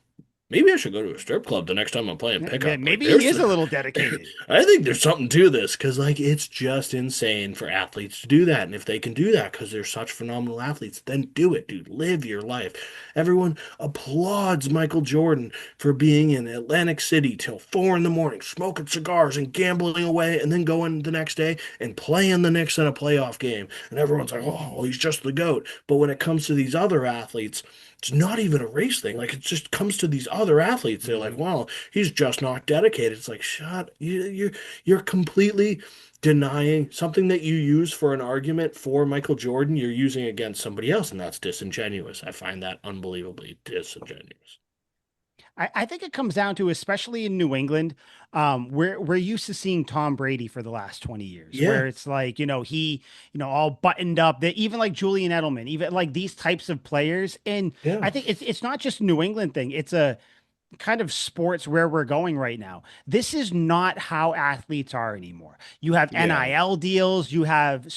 maybe I should go to a strip club the next time I'm playing Yeah, pickup. Like, maybe he there's is a little dedicated. I think there's something to this because, like, it's just insane for athletes to do that. And if they can do that because they're such phenomenal athletes, then do it, dude. Live your life. Everyone applauds Michael Jordan for being in Atlantic City till 4 in the morning, smoking cigars and gambling away, and then going the next day and playing the Knicks in a playoff game. And everyone's like, oh, well, he's just the GOAT. But when it comes to these other athletes, it's not even a race thing. Like it just comes to these other athletes. They're like, Mhm. well, he's just not dedicated. It's like, you're completely denying something that you use for an argument for Michael Jordan, you're using against somebody else, and that's disingenuous. I find that unbelievably disingenuous. I think it comes down to, especially in New England, we're used to seeing Tom Brady for the last 20 years, Yeah, where it's like, all buttoned up, that even like Julian Edelman, even like these types of players. And yeah, I think it's not just a New England thing. It's a kind of sports where we're going right now. This is not how athletes are anymore. You have yeah, NIL deals, you have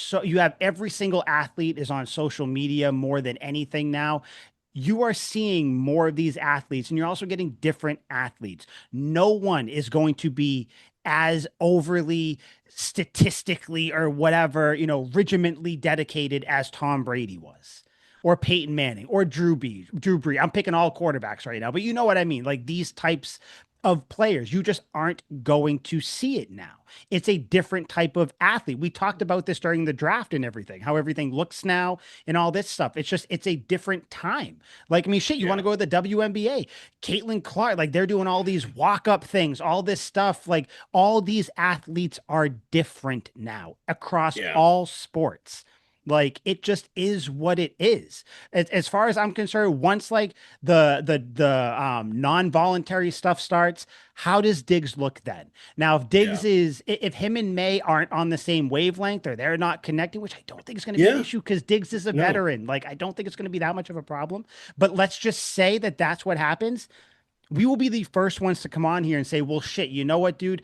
every single athlete is on social media more than anything now. You are seeing more of these athletes and you're also getting different athletes. No one is going to be as overly statistically or whatever, regimentally dedicated as Tom Brady was, or Peyton Manning, or Drew Brees. I'm picking all quarterbacks right now, but you know what I mean. Like these types of players, you just aren't going to see it now. It's a different type of athlete. We talked about this during the draft and everything, how everything looks now and all this stuff. It's a different time. Like, I mean, shit, you want yeah, to go to the WNBA, Caitlin Clark, like they're doing all these walk up things, all this stuff. Like, all these athletes are different now across yeah, all sports. Like it just is what it is. As far as I'm concerned, once like the non-voluntary stuff starts, how does Diggs look then? Now, yeah, if him and May aren't on the same wavelength or they're not connected, which I don't think is going to be an yeah. issue because Diggs is a No, veteran. Like I don't think it's going to be that much of a problem. But let's just say that that's what happens. We will be the first ones to come on here and say, well, shit, you know what, dude?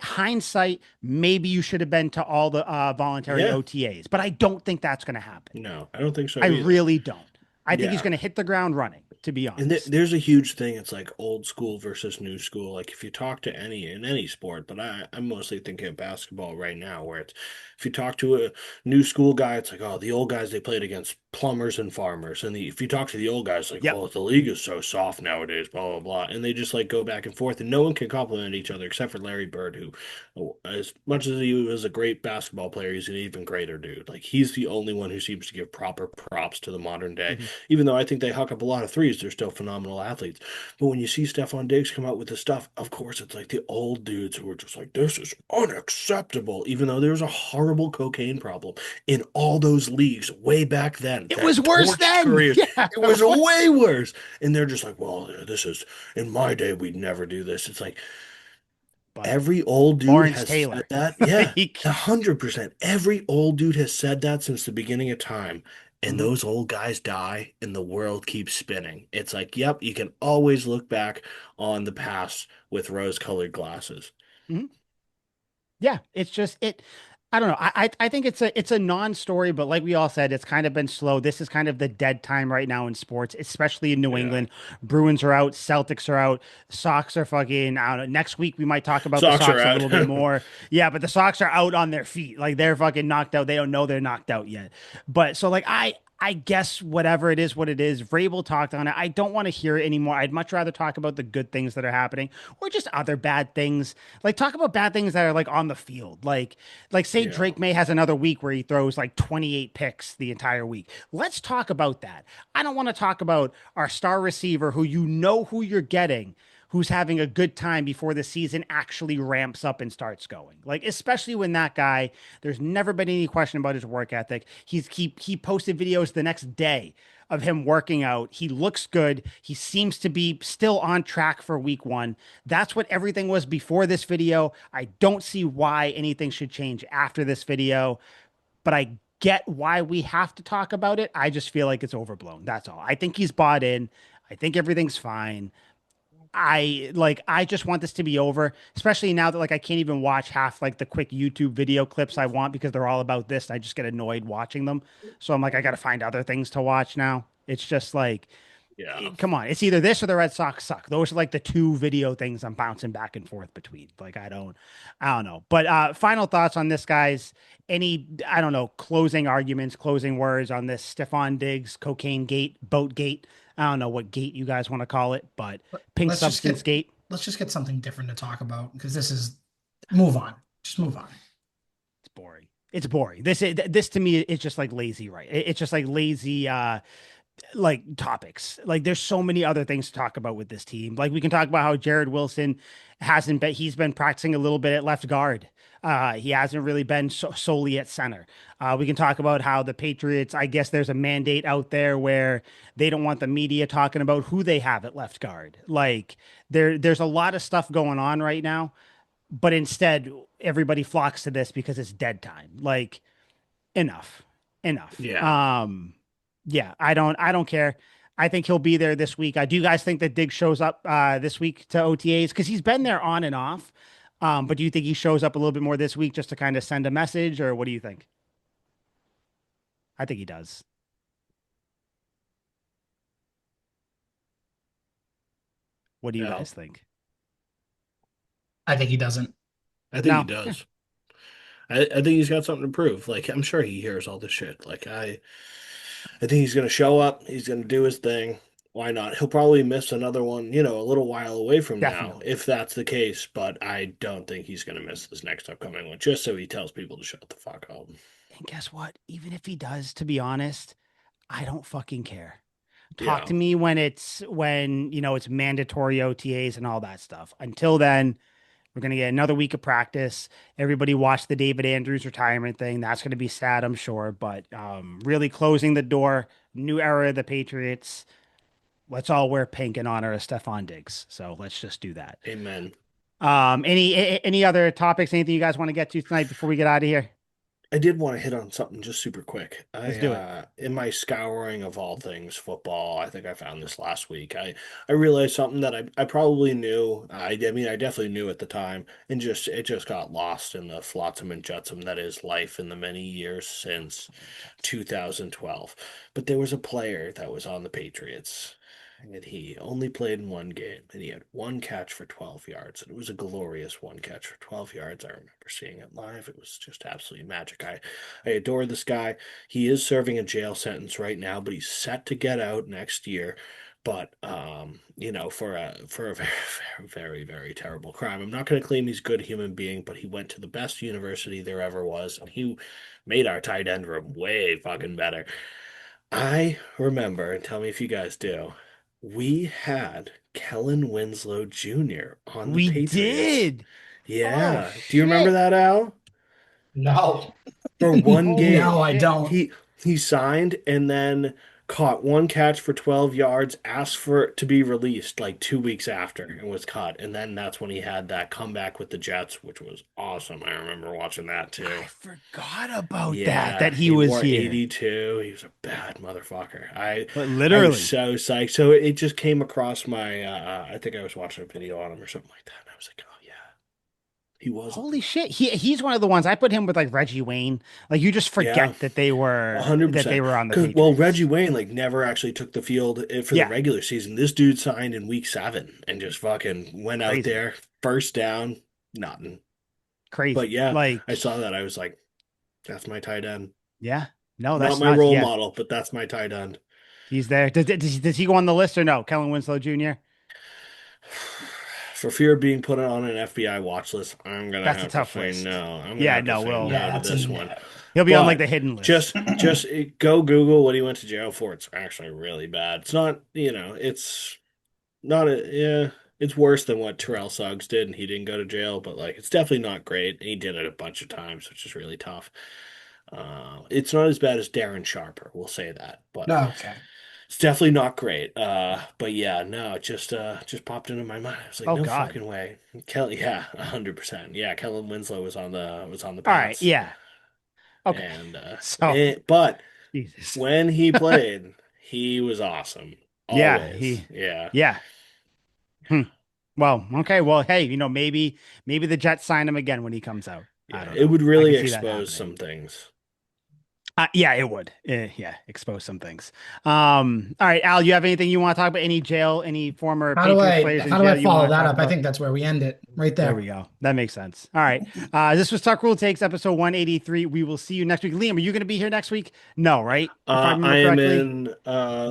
Hindsight, maybe you should have been to all the voluntary yeah, OTAs, but I don't think that's going to happen. no, I don't think so I either. really don't. I think he's Yeah. going to hit the ground running, to be And honest. there's a huge thing. It's like old school versus new school. Like if you talk to any sport, but I'm mostly thinking of basketball right now, where it's if you talk to a new school guy, it's like, oh, the old guys they played against plumbers and farmers, and if you talk to the old guys, like, Yep. well, the league is so soft nowadays, blah blah blah, and they just like go back and forth, and no one can compliment each other except for Larry Bird, who, as much as he was a great basketball player, he's an even greater dude. Like he's the only one who seems to give proper props to the modern day, Mhm. even though I think they huck up a lot of threes. degrees, they're still phenomenal athletes. But when you see Stephon Diggs come out with this stuff, of course, it's like the old dudes who are just like, this is unacceptable, even though there's a horrible cocaine problem in all those leagues way back then It that was worse torched then. careers. Yeah. It was way worse. And they're just like, well, this is, in my day, we'd never do this. It's like, But every old dude Lawrence has said Taylor. that. Yeah, He- 100%. Every old dude has said that since the beginning of time. And Mhm. those old guys die and the world keeps spinning. It's like, yep, you can always look back on the past with rose-colored glasses. Mhm. Yeah, it's just it. I don't know. I think it's a non-story, but like we all said, it's kind of been slow. This is kind of the dead time right now in sports, especially in New Yeah. England. Bruins are out, Celtics are out, Sox are fucking out. Next week we might talk about the Socks are Sox a out. little bit more. Yeah, but the Sox are out on their feet. Like they're fucking knocked out. They don't know they're knocked out yet. But so like I guess whatever it is, what it is. Vrabel talked on it. I don't want to hear it anymore. I'd much rather talk about the good things that are happening or just other bad things. Like talk about bad things that are like on the field. Like say Yeah. Drake May has another week where he throws like 28 picks the entire week. Let's talk about that. I don't want to talk about our star receiver who you know who you're getting, who's having a good time before the season actually ramps up and starts going. Like especially when that guy, there's never been any question about his work ethic. He posted videos the next day of him working out. He looks good. He seems to be still on track for week 1. That's what everything was before this video. I don't see why anything should change after this video, but I get why we have to talk about it. I just feel like it's overblown. That's all. I think he's bought in. I think everything's fine. I just want this to be over, especially now that like I can't even watch half like the quick YouTube video clips I want because they're all about this. I just get annoyed watching them. So I'm like, I got to find other things to watch now. It's just like, Yeah. come on, it's either this or the Red Sox suck. Those are like the two video things I'm bouncing back and forth between. Like I don't know. But final thoughts on this, guys. Any I don't know closing arguments, closing words on this Stephon Diggs cocaine gate, boat gate. I don't know what gate you guys want to call it, but pink Let's just substance get gate. let's just get something different to talk about because this is move on. Just move on. It's boring. It's boring. This to me is just like lazy, right? It's just like lazy like topics. Like there's so many other things to talk about with this team. Like we can talk about how Jared Wilson hasn't been he's been practicing a little bit at left guard. He hasn't really been solely at center. We can talk about how the Patriots, I guess there's a mandate out there where they don't want the media talking about who they have at left guard. Like there's a lot of stuff going on right now, but instead everybody flocks to this because it's dead time. Like enough. Enough. Yeah. Yeah, I don't care. I think he'll be there this week. Do you guys think that Diggs shows up this week to OTAs? Because he's been there on and off. But do you think he shows up a little bit more this week just to kind of send a message, or what do you think? I think he does. What do you Yeah. guys think? I think he doesn't. I think he No. Yeah. does. I think he's got something to prove. Like, I'm sure he hears all this shit. I think he's gonna show up. He's gonna do his thing. Why not? He'll probably miss another one, a little while away from now, Definitely. if that's the case. But I don't think he's gonna miss this next upcoming one, just so he tells people to shut the fuck up. And guess what? Even if he does, to be honest, I don't fucking care. Talk Yeah. to me when it's mandatory OTAs and all that stuff. Until then, we're gonna get another week of practice. Everybody watch the David Andrews retirement thing. That's gonna be sad, I'm sure. But really closing the door, new era of the Patriots. Let's all wear pink in honor of Stephon Diggs. So let's just do that. Amen. Any other topics? Anything you guys want to get to tonight before we get out of here? I did want to hit on something just super quick. Let's do it. In my scouring of all things football, I think I found this last week. I realized something that I probably knew. I mean, I definitely knew at the time, and it just got lost in the flotsam and jetsam that is life in the many years since 2012. But there was a player that was on the Patriots, and he only played in one game, and he had one catch for 12 yards. And it was a glorious one catch for 12 yards. I remember seeing it live. It was just absolutely magic. I adore this guy. He is serving a jail sentence right now, but he's set to get out next year. But for a very, very, very terrible crime. I'm not going to claim he's a good human being, but he went to the best university there ever was, and he made our tight end room way fucking better. I remember, and tell me if you guys do, we had Kellen Winslow Jr. on the We Patriots. did. Oh Yeah. Do you remember shit. that, Al? No, For one Holy no, game. I shit. don't. He signed and then caught one catch for 12 yards, asked for it to be released like 2 weeks after and was cut. And then that's when he had that comeback with the Jets, which was awesome. I remember watching that I too. forgot about that Yeah, he he was wore here. 82. He was a bad motherfucker. But I was literally. so psyched. So it just came across my I think I was watching a video on him or something like that. And I was like, oh yeah, he was Holy shit. He's one of the ones I put him with like Reggie Wayne. Like you just yeah. forget that they were that they 100%. were on the Because, well, Reggie Patriots. Wayne like never actually took the field for the Yeah, regular season. This dude signed in week 7 and just fucking went out crazy. there, first down, nothing. But Crazy. yeah, Like, I saw that. I was like, that's my tight end. yeah. No, Not that's my nuts. role Yeah. model, but that's my tight end. He's there. Does he go on the list or no? Kellen Winslow Jr. For fear of being put on an FBI watch list, I'm gonna That's a have to tough say list. no. I'm gonna Yeah, have to no, say Will. no Yeah, to it's a this one. no. He'll be on like But the hidden list. just go Google what he went to jail for. It's actually really bad. It's not, it's not a yeah. It's worse than what Terrell Suggs did, and he didn't go to jail. But like, it's definitely not great. He did it a bunch of times, which is really tough. It's not as bad as Darren Sharper, we'll say that, but Okay. it's definitely not great. But yeah, no, it just popped into my mind. I was like, Oh no God. fucking way. Kelly, yeah, 100%. Yeah, Kellen Winslow was on the All right. Pats, Yeah. Okay. and So but Jesus. when he played, he was awesome. Yeah. Always, yeah, Yeah. Hmm. Well, okay. Well, hey, maybe the Jets sign him again when he comes out. I yeah. don't It know. would I really can see that expose happening. some things. Yeah, it would. Yeah, expose some things. All right, Al, you have anything you want to talk about? Any jail, any former How do Patriots I players in how do I jail you follow want to that talk up? I about? think that's where we end it, right There we there. go. That makes sense. All right. This was Tuck Rule Takes episode 183. We will see you next week. Liam, are you going to be here next week? No, right? If I I remember am correctly.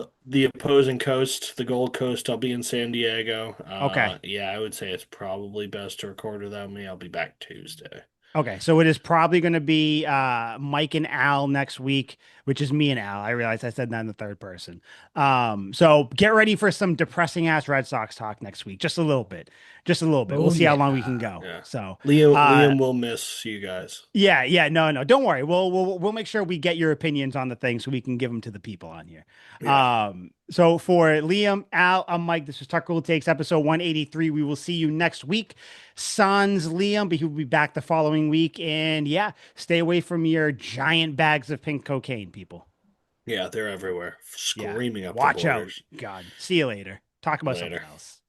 in the opposing coast, the Gold Coast. I'll be in San Diego. Okay. Yeah, I would say it's probably best to record without me. I'll be back Tuesday. Okay, so it is probably going to be Mike and Al next week, which is me and Al. I realized I said that in the third person. So get ready for some depressing ass Red Sox talk next week, just a little bit, just a little bit. We'll Oh see how long we can yeah. go. Yeah, So, uh, Liam will miss you guys. yeah, yeah, no, don't worry. We'll make sure we get your opinions on the thing so we can give them to the people on here. Yeah, So for Liam, Al, I'm Mike. This is Tuck Rule Takes episode 183. We will see you next week. Sans Liam, but he will be back the following week. And yeah, stay away from your giant bags of pink cocaine, people. yeah, they're everywhere, Yeah, screaming up the watch out. borders. God, see you later. Talk about something Later. else.